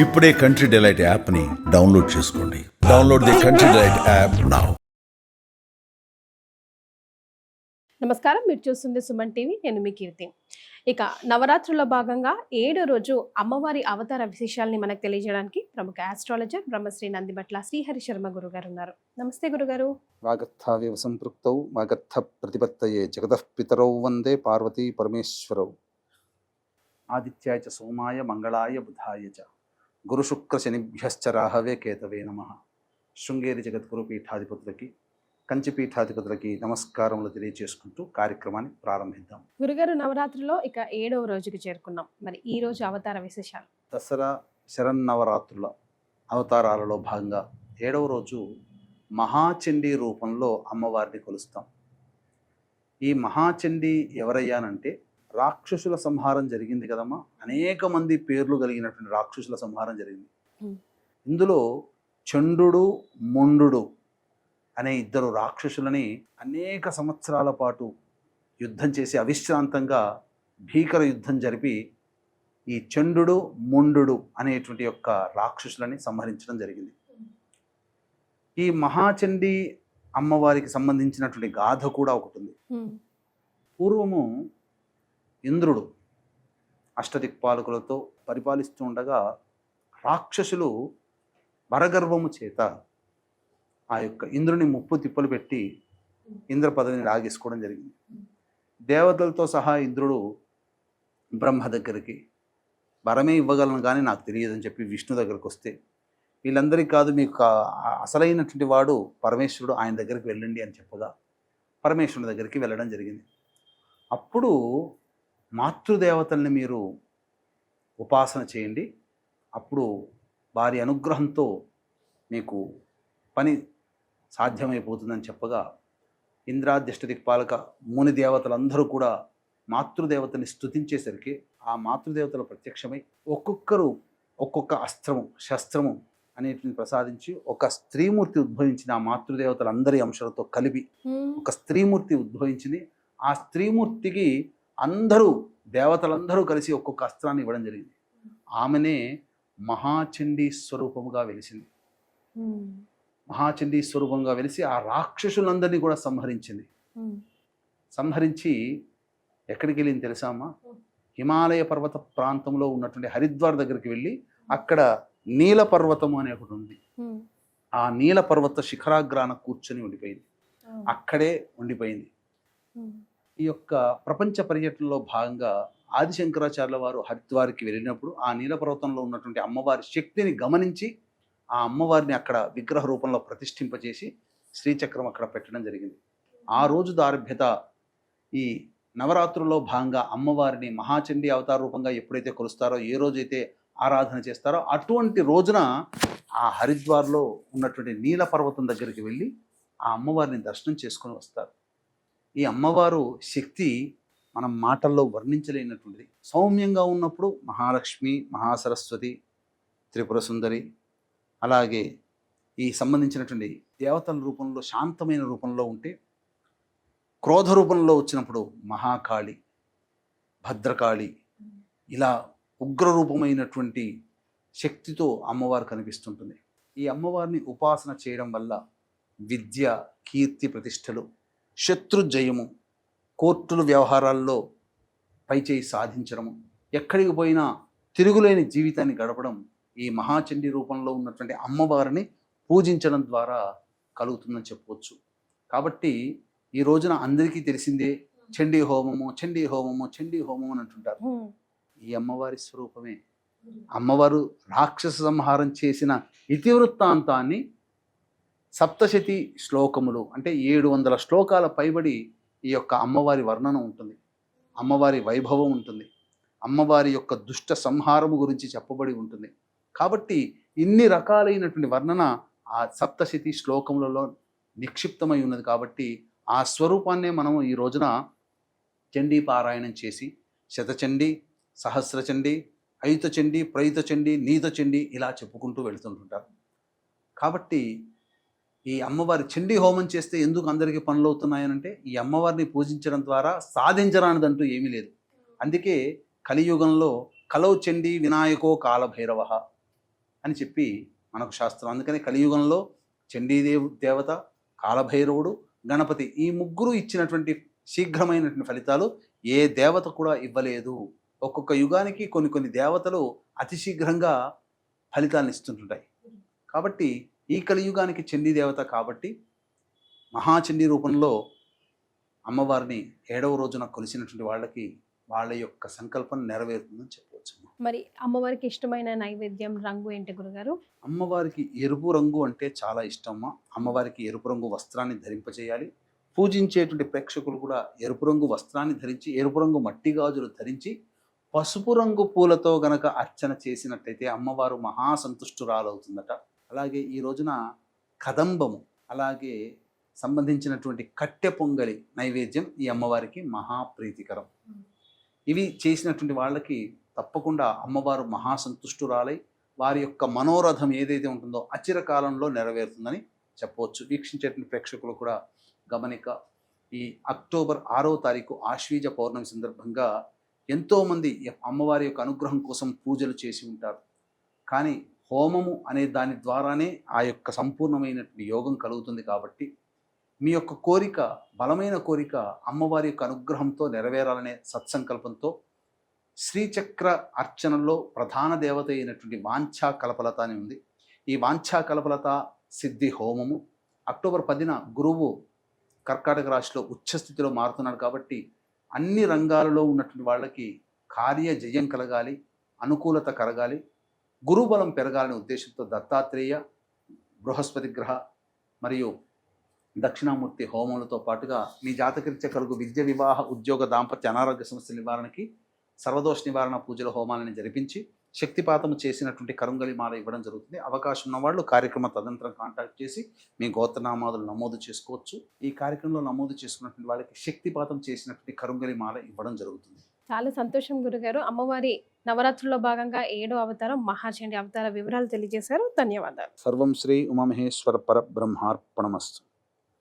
ఇప్పుడే country delight యాప్ని download చేసుకోండి. Download the country delight app now. నమస్కారం, మీరు చూస్తుంది సుమన్ టీవీ. నేను మీ కీర్తి. ఇక నవరాత్రుల్లో భాగంగా 7వ రోజు అమ్మవారి అవతార విశేషాలని మనకు తెలియజేయడానికి ప్రముఖ ఆస్ట్రాలజర్ బ్రహ్మశ్రీ నందిబట్ల శ్రీహరి శర్మ గురుగారు ఉన్నారు. నమస్తే గురుగారు. వాగర్థావివ సంపృక్తౌ వాగర్థ ప్రతిపత్తయే జగతః పితరౌ వందే పార్వతీ పరమేశ్వరౌ. ఆదిత్యాయ చ సోమాయ మంగళాయ బుధాయ చ గురుశుక్ర శనిభ్యశ్చ రాహవే కేతవే నమః. శృంగేరి జగద్గురు పీఠాధిపతులకి, కంచి పీఠాధిపతులకి నమస్కారములు తెలియజేసుకుంటూ కార్యక్రమాన్ని ప్రారంభిద్దాం. గురుగారు, నవరాత్రిలో ఇక 7వ రోజుకి చేరుకున్నాం. మరి ఈ రోజు అవతార విశేషాలు. దసరా శరన్నవరాత్రుల అవతారాలలో భాగంగా 7వ రోజు మహాచండీ రూపంలో అమ్మవారిని కొలుస్తాం. ఈ మహాచండీ ఎవరయ్యానంటే, రాక్షసుల సంహారం జరిగింది కదమ్మా, అనేక మంది పేర్లు కలిగినటువంటి రాక్షసుల సంహారం జరిగింది. ఇందులో చండు ముండు అనే ఇద్దరు రాక్షసులని అనేక సంవత్సరాల పాటు యుద్ధం చేసి అవిశ్రాంతంగా భీకర యుద్ధం జరిపి ఈ చండు ముండు అనేటువంటి యొక్క రాక్షసులని సంహరించడం జరిగింది. ఈ మహాచండీ అమ్మవారికి సంబంధించినటువంటి గాథ కూడా ఒకటి ఉంది. పూర్వము ఇంద్రుడు అష్టదిక్పాలకులతో పరిపాలిస్తూ ఉండగా రాక్షసులు వరగర్వము చేత ఆ యొక్క ఇంద్రుని ముప్పు తిప్పలు పెట్టి ఇంద్ర పదవిని లాగేసుకోవడం జరిగింది. దేవతలతో సహా ఇంద్రుడు బ్రహ్మ దగ్గరికి వరమే ఇవ్వగలను కానీ నాకు తెలియదని చెప్పి విష్ణు దగ్గరికి వస్తే, వీళ్ళందరికీ కాదు, మీకు అసలైనటువంటి వాడు పరమేశ్వరుడు, ఆయన దగ్గరికి వెళ్ళండి అని చెప్పగా పరమేశ్వరుని దగ్గరికి వెళ్ళడం జరిగింది. అప్పుడు మాతృదేవతల్ని మీరు ఉపాసన చేయండి, అప్పుడు వారి అనుగ్రహంతో మీకు పని సాధ్యమైపోతుందని చెప్పగా ఇంద్రాద్యష్ట దిక్పాలక ముని దేవతలందరూ కూడా మాతృదేవతని స్తుతించేసరికి ఆ మాతృదేవతలు ప్రత్యక్షమై ఒక్కొక్కరు ఒక్కొక్క అస్త్రము శస్త్రము అనేటిని ప్రసాదించి ఒక స్త్రీమూర్తి ఉద్భవించిన ఆ మాతృదేవతలందరి అంశాలతో కలిపి ఒక స్త్రీమూర్తి ఉద్భవించింది. ఆ స్త్రీమూర్తికి అందరూ దేవతలందరూ కలిసి ఒక్కొక్క అస్త్రాన్ని ఇవ్వడం జరిగింది. ఆమెనే మహాచండీ స్వరూపముగా వెలిసింది. మహాచండీ స్వరూపంగా వెలిసి ఆ రాక్షసులందరినీ కూడా సంహరించింది. సంహరించి ఎక్కడికి వెళ్ళింది తెలుసామా? హిమాలయ పర్వత ప్రాంతంలో ఉన్నటువంటి హరిద్వార్ దగ్గరికి వెళ్ళి అక్కడ నీల పర్వతము అనే ఒకటి ఉంది. ఆ నీల పర్వత శిఖరాగ్రాన కూర్చొని ఉండిపోయింది. అక్కడే ఉండిపోయింది. ఈ యొక్క ప్రపంచ పర్యటనలో భాగంగా ఆదిశంకరాచార్యుల వారు హరిద్వార్కి వెళ్ళినప్పుడు ఆ నీలపర్వతంలో ఉన్నటువంటి అమ్మవారి శక్తిని గమనించి ఆ అమ్మవారిని అక్కడ విగ్రహ రూపంలో ప్రతిష్ఠింపజేసి శ్రీచక్రం అక్కడ పెట్టడం జరిగింది. ఆ రోజు దార్భ్యత ఈ నవరాత్రుల్లో భాగంగా అమ్మవారిని మహాచండీ అవతార రూపంగా ఎప్పుడైతే కొలుస్తారో, ఏ రోజైతే ఆరాధన చేస్తారో, అటువంటి రోజున ఆ హరిద్వార్లో ఉన్నటువంటి నీల పర్వతం దగ్గరికి వెళ్ళి ఆ అమ్మవారిని దర్శనం చేసుకొని వస్తారు. ఈ అమ్మవారు శక్తి మనం మాటల్లో వర్ణించలేనటువంటిది. సౌమ్యంగా ఉన్నప్పుడు మహాలక్ష్మి, మహాసరస్వతి, త్రిపుర సుందరి, అలాగే ఈ సంబంధించినటువంటి దేవతల రూపంలో శాంతమైన రూపంలో ఉంటే, క్రోధ రూపంలో వచ్చినప్పుడు మహాకాళి, భద్రకాళి, ఇలా ఉగ్రరూపమైనటువంటి శక్తితో అమ్మవారు కనిపిస్తుంటుంది. ఈ అమ్మవారిని ఉపాసన చేయడం వల్ల విద్య, కీర్తి ప్రతిష్టలు, శత్రుజయము, కోర్టుల వ్యవహారాల్లో పైచేయి సాధించడము, ఎక్కడికి పోయినా తిరుగులేని జీవితాన్ని గడపడం ఈ మహాచండీ రూపంలో ఉన్నటువంటి అమ్మవారిని పూజించడం ద్వారా కలుగుతుందని చెప్పవచ్చు. కాబట్టి ఈ రోజున అందరికీ తెలిసిందే చండీ హోమము, చండీ హోమము, చండీ హోమం అని అంటుంటారు. ఈ అమ్మవారి స్వరూపమే. అమ్మవారు రాక్షస సంహారం చేసిన ఇతివృత్తాంతాన్ని సప్తశతి శ్లోకములు, అంటే 700 శ్లోకాల పైబడి ఈ యొక్క అమ్మవారి వర్ణన ఉంటుంది. అమ్మవారి వైభవం ఉంటుంది. అమ్మవారి యొక్క దుష్ట సంహారము గురించి చెప్పబడి ఉంటుంది. కాబట్టి ఇన్ని రకాలైనటువంటి వర్ణన ఆ సప్తశతి శ్లోకములలో నిక్షిప్తమై ఉన్నది. కాబట్టి ఆ స్వరూపాన్నే మనము ఈ రోజున చండీ పారాయణం చేసి శతచండీ, సహస్రచండీ, అయుతచండీ, ప్రయుతచండీ, నీతచండీ ఇలా చెప్పుకుంటూ వెళుతుంటుంటారు. కాబట్టి ఈ అమ్మవారి చండీ హోమం చేస్తే ఎందుకు అందరికీ పనులు అవుతున్నాయనంటే, ఈ అమ్మవారిని పూజించడం ద్వారా సాధించరానిదంటూ ఏమీ లేదు. అందుకే కలియుగంలో కలౌ చండీ వినాయకో కాలభైరవ అని చెప్పి మనకు శాస్త్రం. అందుకని కలియుగంలో దేవత, కాలభైరవుడు, గణపతి ఈ ముగ్గురు ఇచ్చినటువంటి శీఘ్రమైనటువంటి ఫలితాలు ఏ దేవత కూడా ఇవ్వలేదు. ఒక్కొక్క యుగానికి కొన్ని కొన్ని దేవతలు అతి శీఘ్రంగా ఫలితాలను ఇస్తుంటుంటాయి. కాబట్టి ఈ కలియుగానికి చండీ దేవత కాబట్టి మహాచండీ రూపంలో అమ్మవారిని 7వ రోజున కొలిసినటువంటి వాళ్ళకి వాళ్ళ యొక్క సంకల్పం నెరవేరుతుందని చెప్పవచ్చు. మరి అమ్మవారికి ఇష్టమైన నైవేద్యం రంగు ఏంటి గురుగారు? అమ్మవారికి ఎరుపు రంగు అంటే చాలా ఇష్టమ్మా. అమ్మవారికి ఎరుపు రంగు వస్త్రాన్ని ధరింపజేయాలి. పూజించేటువంటి ప్రేక్షకులు కూడా ఎరుపు రంగు వస్త్రాన్ని ధరించి, ఎరుపు రంగు మట్టి గాజులు ధరించి, పసుపు రంగు పూలతో గనక అర్చన చేసినట్టయితే అమ్మవారు మహాసంతుష్టురాలవుతుందట. అలాగే ఈ రోజున కదంబము, అలాగే సంబంధించినటువంటి కట్టె పొంగలి నైవేద్యం ఈ అమ్మవారికి మహాప్రీతికరం. ఇవి చేసినటువంటి వాళ్ళకి తప్పకుండా అమ్మవారు మహాసంతుష్టురాలై వారి యొక్క మనోరథం ఏదైతే ఉంటుందో అచిరకాలంలో నెరవేరుతుందని చెప్పవచ్చు. వీక్షించేటువంటి ప్రేక్షకులు కూడా గమనిక, ఈ అక్టోబర్ 6వ తారీఖు ఆశ్వీజ పౌర్ణమి సందర్భంగా ఎంతోమంది అమ్మవారి యొక్క అనుగ్రహం కోసం పూజలు చేసి ఉంటారు. కానీ హోమము అనే దాని ద్వారానే ఆ యొక్క సంపూర్ణమైనటువంటి యోగం కలుగుతుంది. కాబట్టి మీ యొక్క కోరిక, బలమైన కోరిక అమ్మవారి యొక్క అనుగ్రహంతో నెరవేరాలనే సత్సంకల్పంతో శ్రీచక్ర అర్చనలో ప్రధాన దేవత అయినటువంటి వాంఛా కల్పలత అని ఉంది. ఈ వాంఛా కల్పలత సిద్ధి హోమము అక్టోబర్ 10న గురువు కర్కాటక రాశిలో ఉచ్చస్థితిలో మారుతున్నాడు. కాబట్టి అన్ని రంగాలలో ఉన్నటువంటి వాళ్ళకి కార్య జయం కలగాలి, అనుకూలత కలగాలి, గురుబలం పెరగాలనే ఉద్దేశంతో దత్తాత్రేయ, బృహస్పతి గ్రహ మరియు దక్షిణామూర్తి హోమములతో పాటుగా మీ జాతకరీత్యా కలుగు విద్య, వివాహ, ఉద్యోగ, దాంపత్య, అనారోగ్య సమస్యల నివారణకి సర్వదోష నివారణ పూజల హోమాలని జరిపించి శక్తిపాతము చేసినటువంటి కరుంగలి మాల ఇవ్వడం జరుగుతుంది. అవకాశం ఉన్న వాళ్ళు కార్యక్రమ తదనంతరం కాంటాక్ట్ చేసి మీ గోత్రనామాదులు నమోదు చేసుకోవచ్చు. ఈ కార్యక్రమంలో నమోదు చేసుకున్నటువంటి వాళ్ళకి శక్తిపాతం చేసినటువంటి కరుంగలి మాల ఇవ్వడం జరుగుతుంది. చాలా సంతోషం గురుగారు. అమ్మవారి నవరాత్రుల్లో భాగంగా 7వ అవతారం మహాచండీ అవతార వివరాలు తెలియజేశారు. ధన్యవాదాలు. సర్వం శ్రీ ఉమామహేశ్వర పరబ్రహ్మార్పణమస్తు.